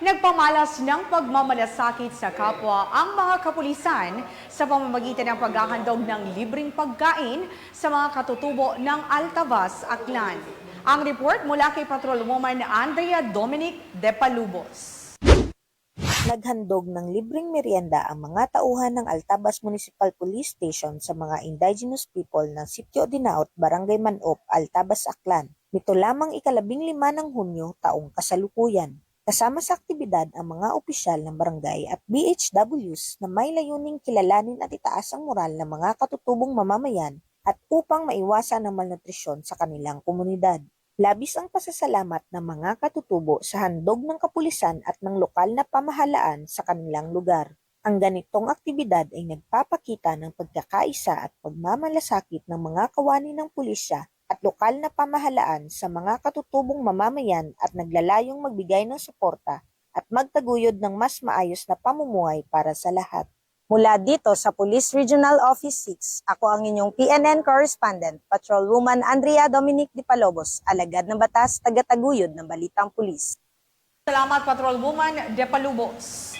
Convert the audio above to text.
Nagpamalas ng pagmamalasakit sa kapwa ang mga kapulisan sa pamamagitan ng paghahandog ng libreng pagkain sa mga katutubo ng Altabas, Aklan. Ang report mula kay Patrolwoman Andrea Dominic de Palubos. Naghandog ng libreng merienda ang mga tauhan ng Altabas Municipal Police Station sa mga indigenous people ng Sitio Dinaot, Barangay Manop, Altabas, Aklan. Nito lamang ika-15 ng Hunyo taong kasalukuyan. Kasama sa aktibidad ang mga opisyal ng barangay at BHWs na may layuning kilalanin at itaas ang moral ng mga katutubong mamamayan at upang maiwasan ang malnutrisyon sa kanilang komunidad. Labis ang pasasalamat ng mga katutubo sa handog ng kapulisan at ng lokal na pamahalaan sa kanilang lugar. Ang ganitong aktibidad ay nagpapakita ng pagkakaisa at pagmamalasakit ng mga kawani ng pulisya at lokal na pamahalaan sa mga katutubong mamamayan at naglalayong magbigay ng suporta at magtaguyod ng mas maayos na pamumuhay para sa lahat. Mula dito sa Police Regional Office 6, ako ang inyong PNN Correspondent, Patrolwoman Andrea Dominic de Palubos, alagad ng batas, tagataguyod ng Balitang Pulis. Salamat, Patrolwoman de Palubos.